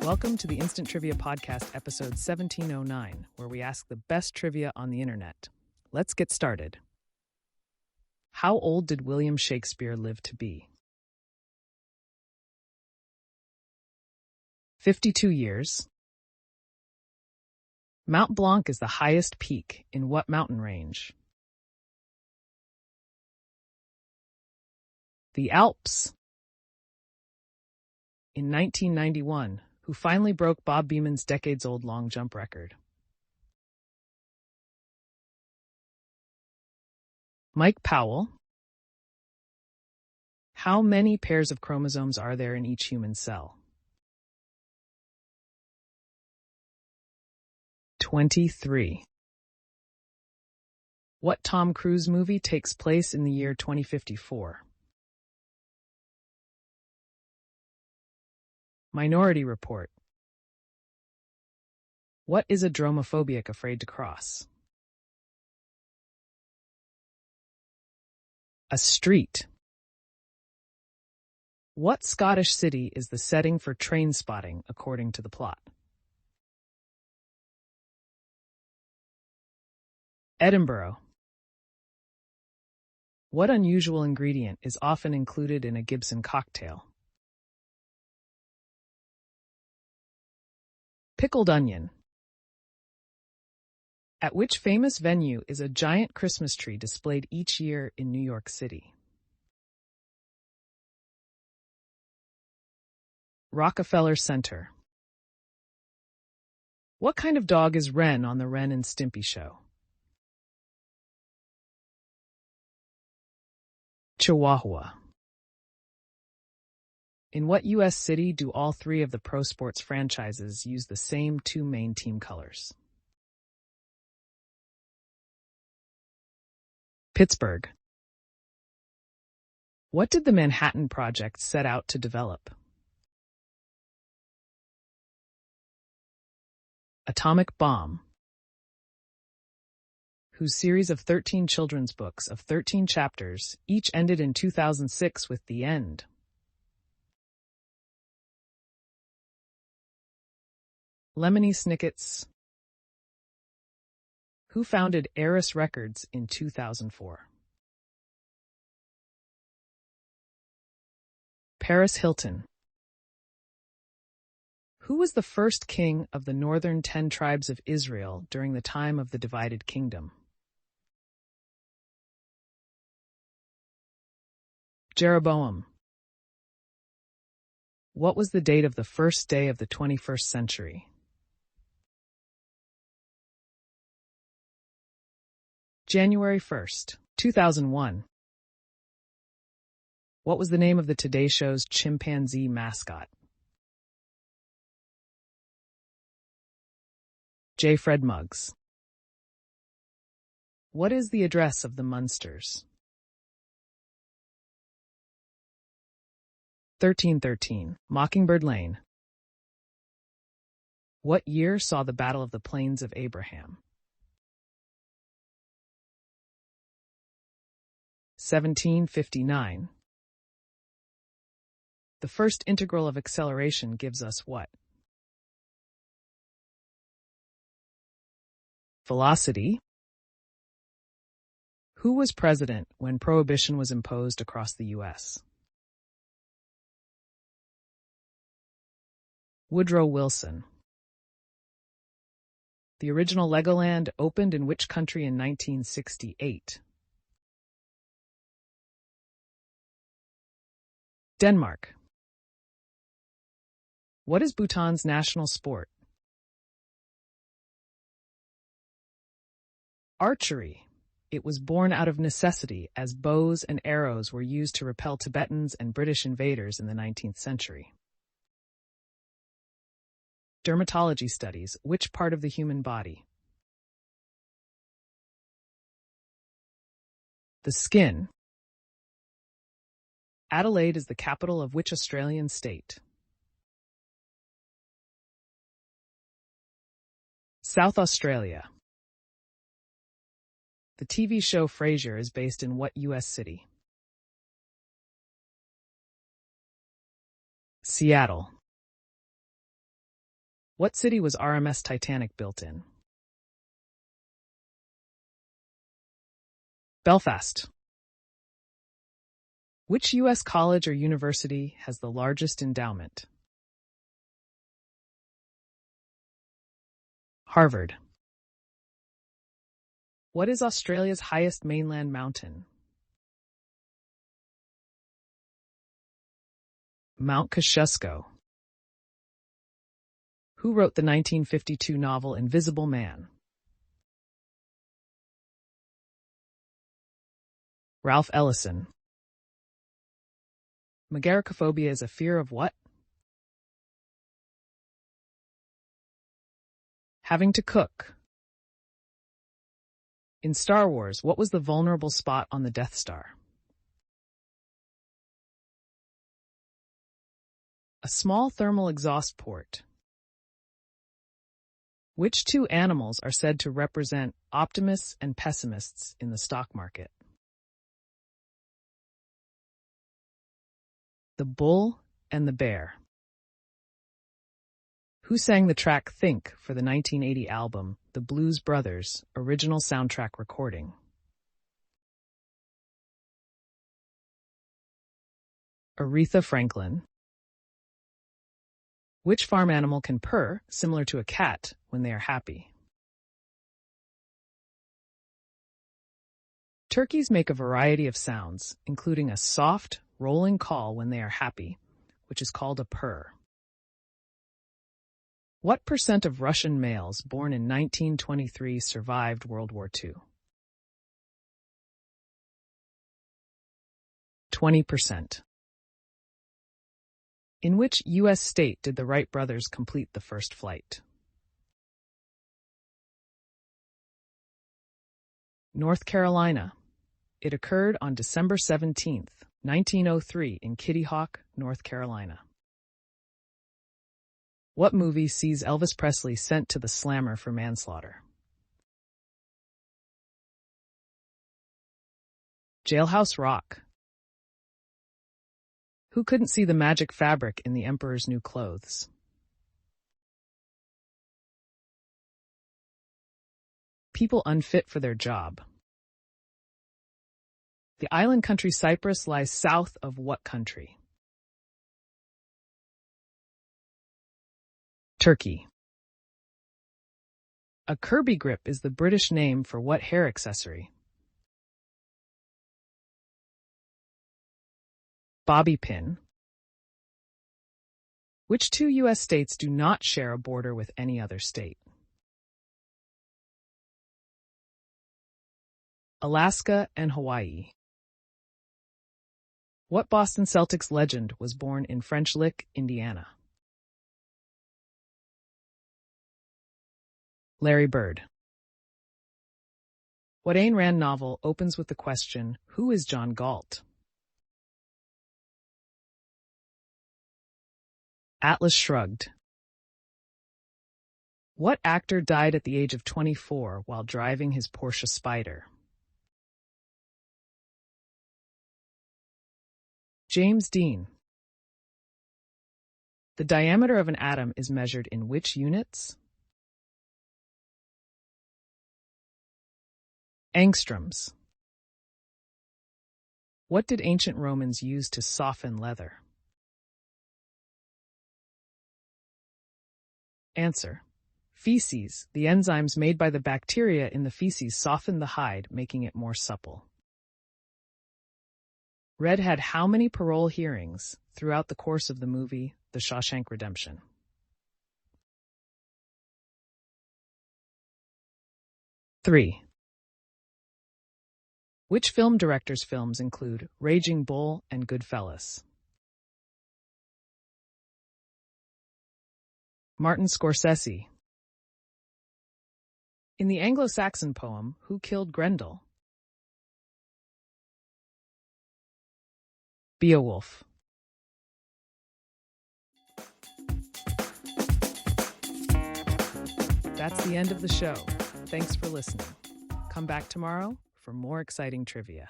Welcome to the Instant Trivia Podcast, episode 1709, where we ask the best trivia on the internet. Let's get started. How old did William Shakespeare live to be? 52 years. Mount Blanc is the highest peak in what mountain range? The Alps. In 1991, who finally broke Bob Beeman's decades-old long jump record? Mike Powell. How many pairs of chromosomes are there in each human cell? 23. What Tom Cruise movie takes place in the year 2054? Minority Report. What is a dromophobic afraid to cross? A street. What Scottish city is the setting for Train Spotting according to the plot? Edinburgh. What unusual ingredient is often included in a Gibson cocktail? Pickled onion. At which famous venue is a giant Christmas tree displayed each year in New York City? Rockefeller Center. What kind of dog is Ren on the Ren and Stimpy show? Chihuahua. In what U.S. city do all three of the pro sports franchises use the same two main team colors? Pittsburgh. What did the Manhattan Project set out to develop? Atomic bomb. Whose series of 13 children's books of 13 chapters each ended in 2006 with The End? Lemony Snicket's. Who founded Eris Records in 2004? Paris Hilton. Who was the first king of the northern 10 tribes of Israel during the time of the divided kingdom? Jeroboam. What was the date of the first day of the 21st century? January 1st, 2001. What was the name of the Today Show's chimpanzee mascot? J. Fred Muggs. What is the address of the Munsters? 1313, Mockingbird Lane. What year saw the Battle of the Plains of Abraham? 1759. The first integral of acceleration gives us what? Velocity. Who was president when Prohibition was imposed across the U.S.? Woodrow Wilson. The original Legoland opened in which country in 1968? Denmark. What is Bhutan's national sport? Archery. It was born out of necessity as bows and arrows were used to repel Tibetans and British invaders in the 19th century. Dermatology studies which part of the human body? The skin. Adelaide is the capital of which Australian state? South Australia. The TV show Frasier is based in what U.S. city? Seattle. What city was RMS Titanic built in? Belfast. Which U.S. college or university has the largest endowment? Harvard. What is Australia's highest mainland mountain? Mount Kosciuszko. Who wrote the 1952 novel Invisible Man? Ralph Ellison. Megaricophobia is a fear of what? Having to cook. In Star Wars, what was the vulnerable spot on the Death Star? A small thermal exhaust port. Which two animals are said to represent optimists and pessimists in the stock market? The bull and the bear. Who sang the track Think for the 1980 album The Blues Brothers original soundtrack recording? Aretha Franklin. Which farm animal can purr, similar to a cat, when they are happy? Turkeys make a variety of sounds, including a soft, rolling call when they are happy, which is called a purr. What percent of Russian males born in 1923 survived World War II? 20%. In which U.S. state did the Wright brothers complete the first flight? North Carolina. It occurred on December 17, 1903 in Kitty Hawk, North Carolina. What movie sees Elvis Presley sent to the slammer for manslaughter? Jailhouse Rock. Who couldn't see the magic fabric in the Emperor's new clothes? People unfit for their job. The island country Cyprus lies south of what country? Turkey. A Kirby grip is the British name for what hair accessory? Bobby pin. Which two U.S. states do not share a border with any other state? Alaska and Hawaii. What Boston Celtics legend was born in French Lick, Indiana? Larry Bird. What Ayn Rand novel opens with the question, who is John Galt? Atlas Shrugged. What actor died at the age of 24 while driving his Porsche Spyder? James Dean. The diameter of an atom is measured in which units? Angstroms. What did ancient Romans use to soften leather? Answer. Feces. The enzymes made by the bacteria in the feces soften the hide, making it more supple. Red had how many parole hearings throughout the course of the movie The Shawshank Redemption? 3. Which film director's films include Raging Bull and Goodfellas? Martin Scorsese. In the Anglo-Saxon poem, who killed Grendel? Beowulf. That's the end of the show. Thanks for listening. Come back tomorrow for more exciting trivia.